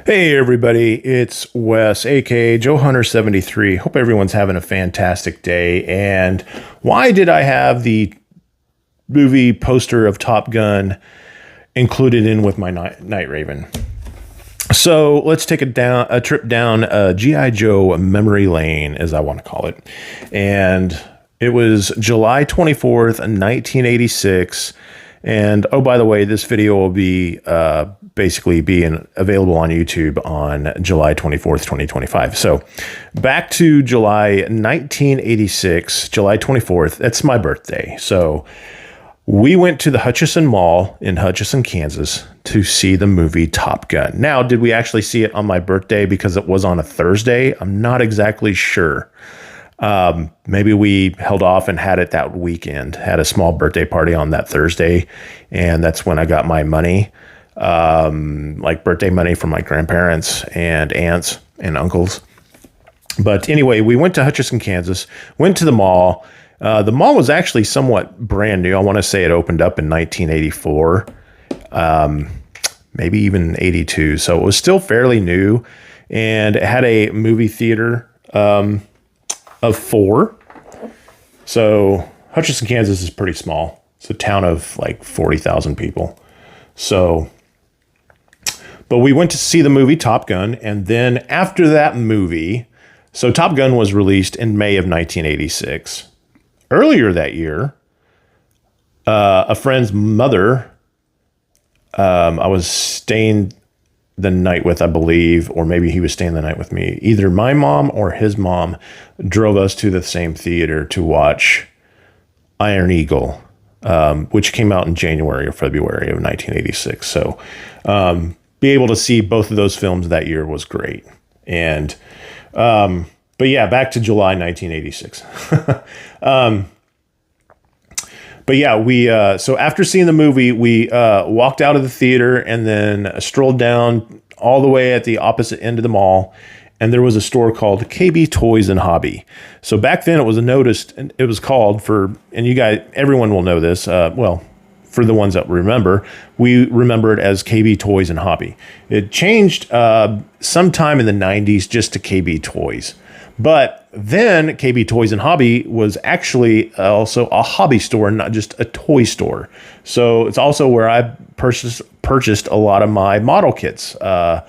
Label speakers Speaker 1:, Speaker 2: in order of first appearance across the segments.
Speaker 1: Hey everybody, it's Wes, aka Joe Hunter 73. Hope everyone's having a fantastic day. And why did I have the movie poster of Top Gun included in with my Night Raven? So let's take a trip down G.I. Joe memory lane, as I want to call it. And it was July 24th, 1986. And oh, by the way, this video will be basically being available on YouTube on July 24th, 2025. So back to July 1986, July 24th. That's my birthday. So we went to the Hutchison Mall in Hutchison, Kansas to see the movie Top Gun. Now, did we actually see it on my birthday because it was on a Thursday? I'm not exactly sure. Maybe we held off and had it that weekend, had a small birthday party on that Thursday. And that's when I got my money, like birthday money from my grandparents and aunts and uncles. But anyway, we went to Hutchison, Kansas, went to the mall. The mall was actually somewhat brand new. I want to say it opened up in 1984, maybe even 82. So it was still fairly new, and it had a movie theater, of 4. So Hutchison, Kansas is pretty small. It's a town of like 40,000 people. So, but we went to see the movie Top Gun. And then after that movie, so Top Gun was released in May of 1986. Earlier that year, a friend's mother, I was staying the night with, I believe, or maybe he was staying the night with me. Either my mom or his mom drove us to the same theater to watch Iron Eagle, which came out in January or February of 1986. So be able to see both of those films that year was great. And but yeah, back to July 1986. But yeah, we so after seeing the movie, we walked out of the theater and then strolled down all the way at the opposite end of the mall, and there was a store called KB Toys and Hobby. So back then, it was called for, and you guys, everyone will know this. Well, for the ones that remember, we remember it as KB Toys and Hobby. It changed sometime in the 90s just to KB Toys. But then KB Toys and Hobby was actually also a hobby store, not just a toy store. So it's also where I purchased a lot of my model kits. I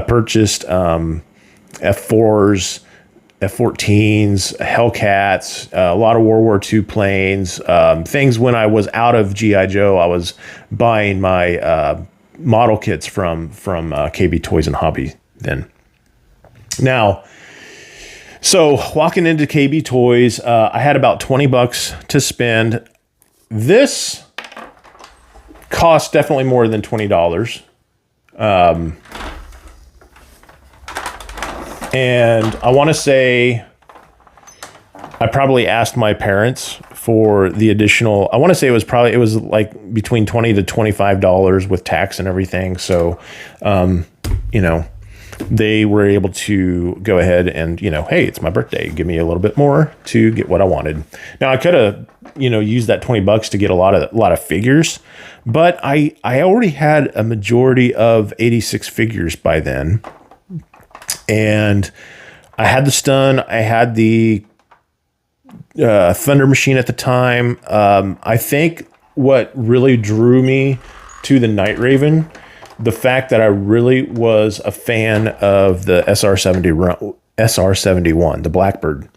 Speaker 1: purchased F4s, F-14s, Hellcats, a lot of World War II planes, things when I was out of G.I. Joe. I was buying my model kits from KB Toys and Hobby then. Now, so walking into KB Toys, I had about $20 to spend. This cost definitely more than $20. And I want to say I probably asked my parents for the additional, I want to say it was like between $20 to $25 with tax and everything. So, they were able to go ahead and, hey, it's my birthday. Give me a little bit more to get what I wanted. Now I could have, used that $20 to get a lot of figures, but I already had a majority of 86 figures by then. And I had the Stun. I had the Thunder Machine at the time. I think what really drew me to the Night Raven, the fact that I really was a fan of the SR-71, the Blackbird.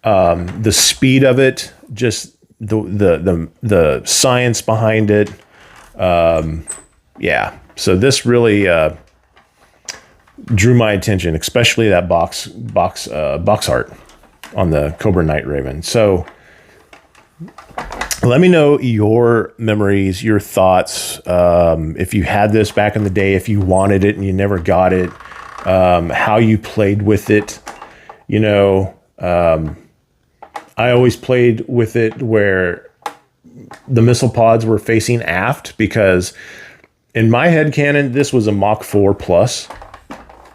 Speaker 1: The speed of it, just the science behind it. Yeah. So this really drew my attention, especially that box art on the Cobra Night Raven. So let me know your memories, your thoughts. If you had this back in the day, if you wanted it and you never got it, how you played with it. You know, I always played with it where the missile pods were facing aft, because in my headcanon, this was a Mach 4 plus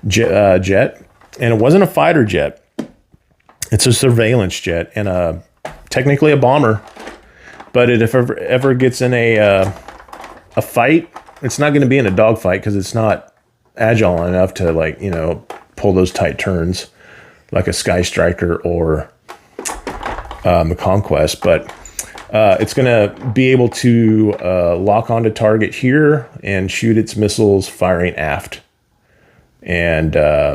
Speaker 1: jet, and it wasn't a fighter jet. It's a surveillance jet and technically a bomber. But if it ever gets in a fight, it's not going to be in a dogfight because it's not agile enough to, like, you know, pull those tight turns like a Sky Striker or the Conquest. But it's going to be able to lock onto target here and shoot its missiles firing aft, and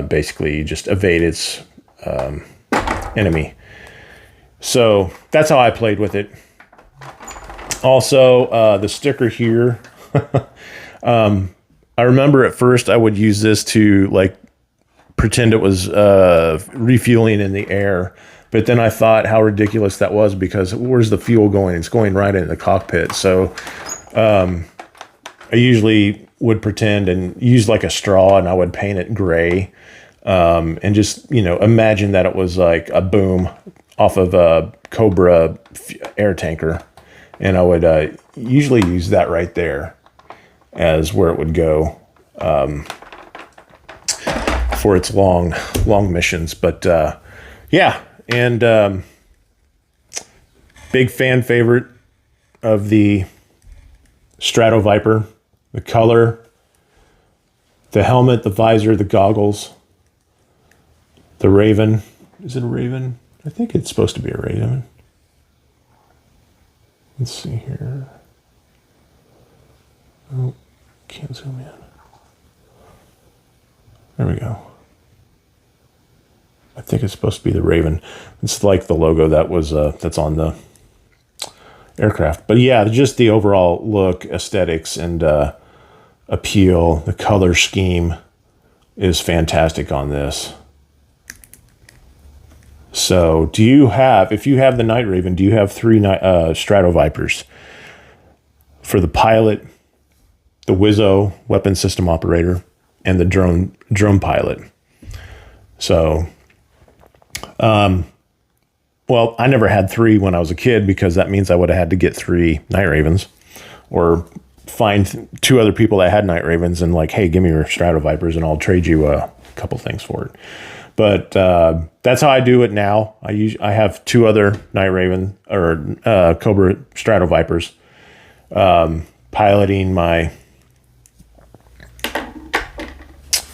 Speaker 1: basically just evade its enemy. So that's how I played with it. Also, the sticker here, I remember at first I would use this to, like, pretend it was refueling in the air. But then I thought how ridiculous that was, because where's the fuel going? It's going right into the cockpit. So I usually would pretend and use like a straw, and I would paint it gray, and just, you know, imagine that it was like a boom off of a Cobra air tanker. And I would usually use that right there as where it would go for its long missions. But yeah, and big fan favorite of the Strato Viper. The color, the helmet, the visor, the goggles, the Raven. Is it a Raven? I think it's supposed to be a Raven. Let's see here. Oh, can't zoom in. There we go. I think it's supposed to be the Raven. It's like the logo that was that's on the aircraft. But yeah, just the overall look, aesthetics, and appeal. The color scheme is fantastic on this. So do you have, if you have the Night Raven, do you have 3 Strato Vipers? For the pilot, the Wizzo weapon system operator, and the drone pilot. So, well, I never had 3 when I was a kid, because that means I would have had to get 3 Night Ravens, or find 2 other people that had Night Ravens and, like, hey, give me your Strato Vipers and I'll trade you a couple things for it. But that's how I do it now. I have 2 other Night Raven or Cobra Strato Vipers piloting my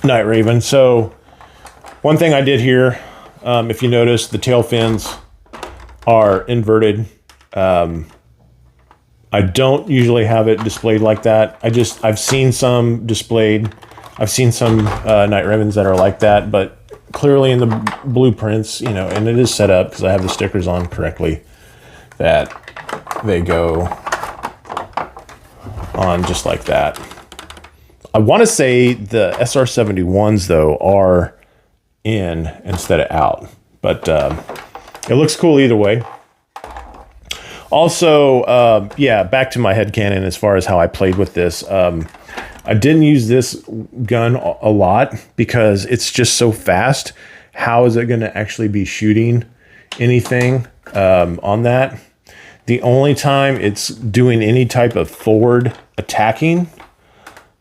Speaker 1: Night Raven. So one thing I did here, if you notice, the tail fins are inverted. I don't usually have it displayed like that. I've seen some displayed. I've seen some Night Ravens that are like that, but clearly in the blueprints, you know, and it is set up because I have the stickers on correctly, that they go on just like that. I want to say the SR-71s, though, are in instead of out, but it looks cool either way. Also, yeah, back to my headcanon as far as how I played with this. I didn't use this gun a lot because it's just so fast. How is it going to actually be shooting anything on that? The only time it's doing any type of forward attacking,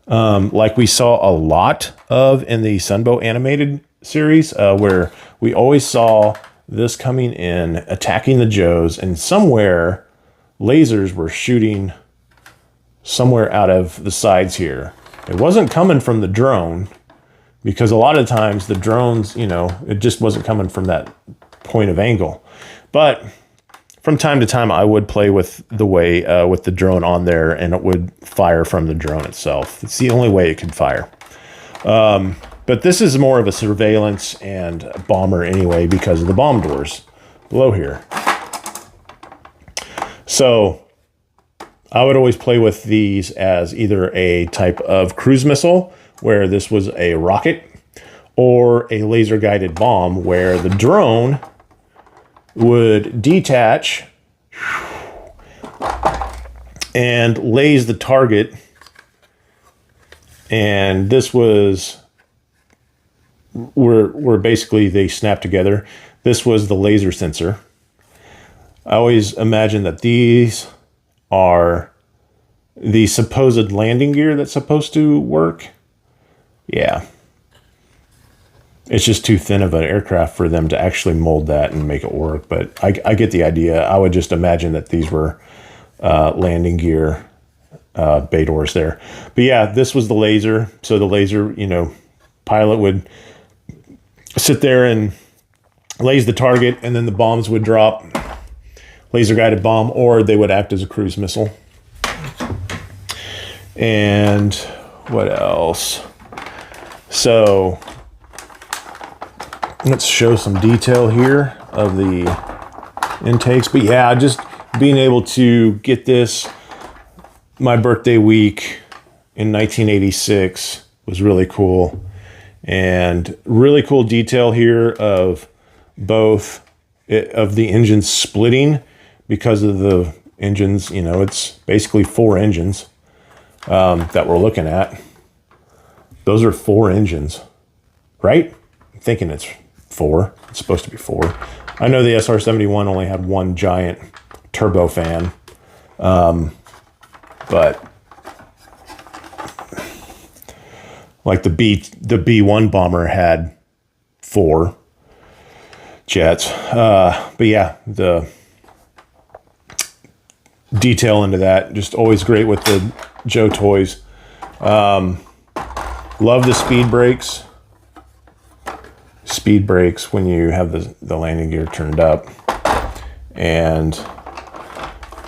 Speaker 1: like we saw a lot of in the Sunbow animated series, where we always saw this coming in, attacking the Joes, and somewhere lasers were shooting somewhere out of the sides here. It wasn't coming from the drone, because a lot of times the drones, you know, it just wasn't coming from that point of angle. But from time to time, I would play with the way, with the drone on there, and it would fire from the drone itself. It's the only way it could fire. But this is more of a surveillance and bomber anyway, because of the bomb doors. below here. So I would always play with these as either a type of cruise missile, where this was a rocket, or a laser guided bomb, where the drone would detach and lays the target. And this was where basically they snap together. This was the laser sensor. I always imagine that these are the supposed landing gear that's supposed to work. Yeah. It's just too thin of an aircraft for them to actually mold that and make it work. But I get the idea. I would just imagine that these were landing gear bay doors there. But yeah, this was the laser. So the laser, you know, pilot would sit there and lays the target, and then the bombs would drop, laser guided bomb, or they would act as a cruise missile. And what else? So let's show some detail here of the intakes. But yeah, just being able to get this my birthday week in 1986 was really cool. And really cool detail here of both of the engines splitting because of the engines. You know, it's basically 4 engines that we're looking at. Those are 4 engines, right? I'm thinking it's 4. It's supposed to be 4. I know the SR-71 only had 1 giant turbofan, but like the B-1 bomber had 4 jets. But yeah, the detail into that, just always great with the Joe toys. Love the speed brakes. Speed brakes when you have the landing gear turned up. And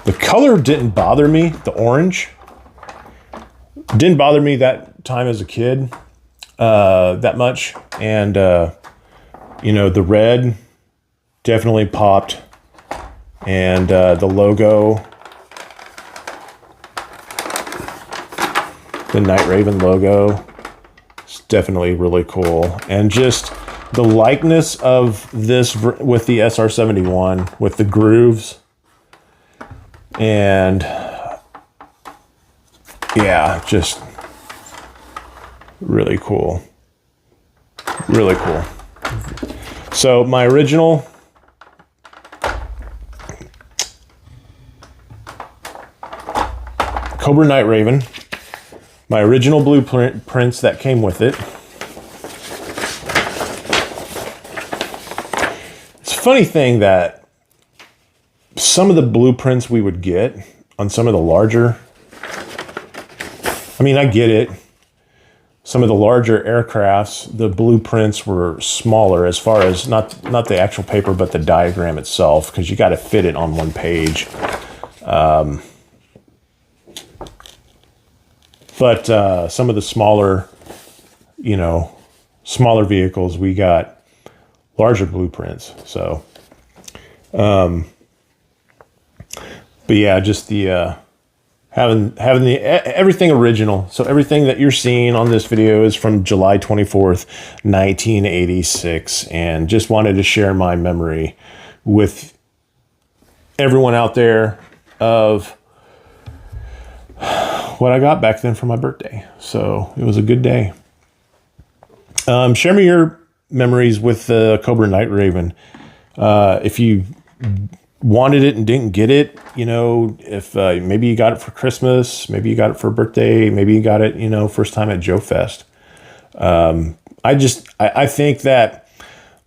Speaker 1: the color didn't bother me, the orange. Didn't bother me that time as a kid that much. And, you know, the red definitely popped. And the logo, the Night Raven logo, is definitely really cool. And just the likeness of this with the SR-71, with the grooves. And yeah, just really cool. Really cool. So my original Cobra Night Raven, my original blueprints that came with it. It's a funny thing that some of the blueprints we would get on some of the larger, I mean, I get it. Some of the larger aircrafts, the blueprints were smaller as far as not the actual paper, but the diagram itself, because you got to fit it on one page. But some of the smaller, you know, smaller vehicles, we got larger blueprints. So, but yeah, just the having the everything original. So everything that you're seeing on this video is from July 24th, 1986, and just wanted to share my memory with everyone out there of what I got back then for my birthday. So it was a good day. Share me your memories with the Cobra Night Raven. If you wanted it and didn't get it, you know, if maybe you got it for Christmas, maybe you got it for birthday, maybe you got it, you know, first time at Joe Fest. I think that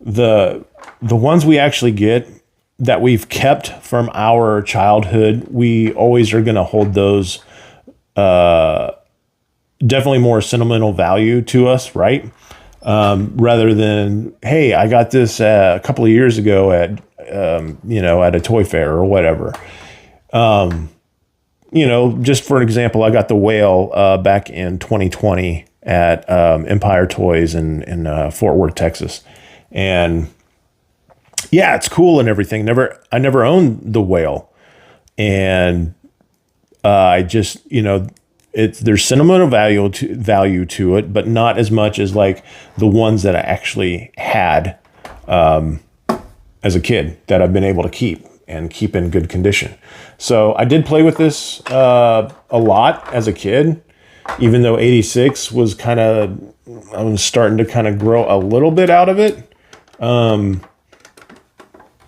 Speaker 1: the ones we actually get that we've kept from our childhood, we always are going to hold those definitely more sentimental value to us, right? Rather than, hey, I got this a couple of years ago at you know, at a toy fair or whatever. You know, just for an example, I got the whale back in 2020 at Empire Toys in Fort Worth, Texas. And yeah, it's cool and everything. I never owned the whale, and I just, there's sentimental value to it, but not as much as like the ones that I actually had as a kid that I've been able to keep in good condition. So I did play with this a lot as a kid, even though 86 was I was starting to kind of grow a little bit out of it.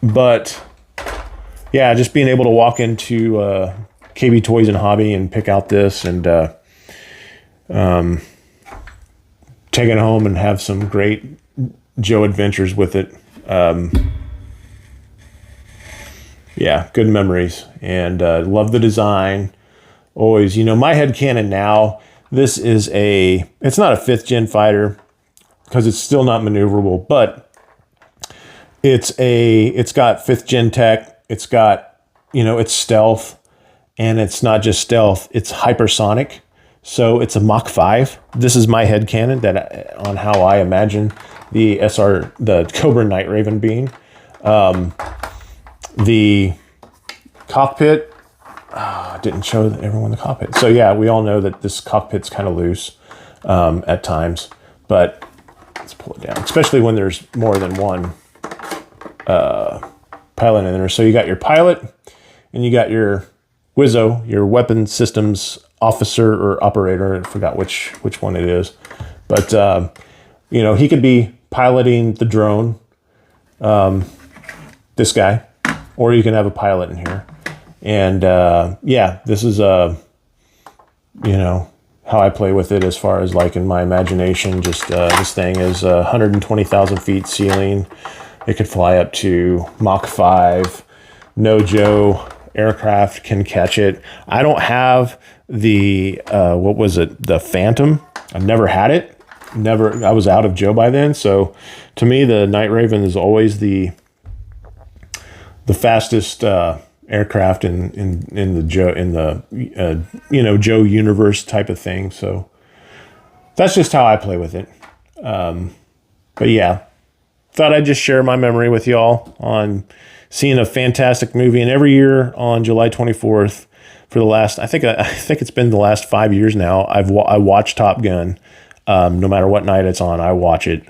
Speaker 1: But yeah, just being able to walk into KB Toys and Hobby and pick out this and take it home and have some great Joe adventures with it. Yeah, good memories, and love the design. Always, my headcanon now, this is it's not a 5th gen fighter because it's still not maneuverable, but it's got 5th gen tech. It's got, it's stealth, and it's not just stealth, it's hypersonic. So it's a Mach 5. This is my headcanon on how I imagine the Cobra Night Raven being. The cockpit, didn't show everyone the cockpit. So yeah, we all know that this cockpit's kind of loose at times, but let's pull it down, especially when there's more than one pilot in there. So you got your pilot, and you got your Wizzo, your weapon systems officer or operator. I forgot which one it is, but he could be piloting the drone, this guy, or you can have a pilot in here. And yeah, this is how I play with it as far as like in my imagination. Just this thing is 120,000 feet ceiling. It could fly up to Mach 5. No Joe aircraft can catch it. I don't have the the Phantom. I've never had it. I was out of Joe by then. So to me, the Night Raven is always the fastest aircraft in the Joe universe type of thing. So that's just how I play with it. But yeah, thought I'd just share my memory with y'all on seeing a fantastic movie. And every year on July 24th for the last, I think it's been the last 5 years now, I watch Top Gun. No matter what night it's on, I watch it.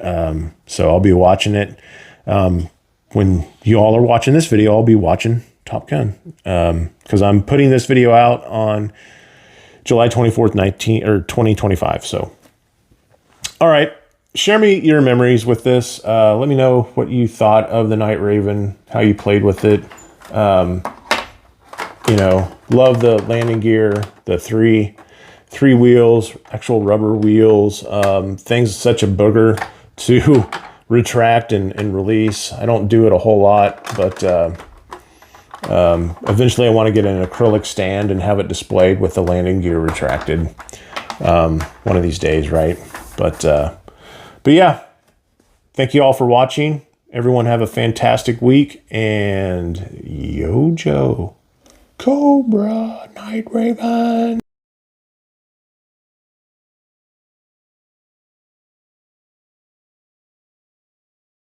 Speaker 1: So I'll be watching it. When you all are watching this video, I'll be watching Top Gun. Because I'm putting this video out on July 24th, 2025. So, all right. Share me your memories with this. Let me know what you thought of the Night Raven, how you played with it. Love the landing gear, the three wheels, actual rubber wheels. Things such a booger to retract and release. I don't do it a whole lot, but eventually I want to get an acrylic stand and have it displayed with the landing gear retracted one of these days, right? But yeah, thank you all for watching. Everyone have a fantastic week, and yo Joe, Cobra Night Raven.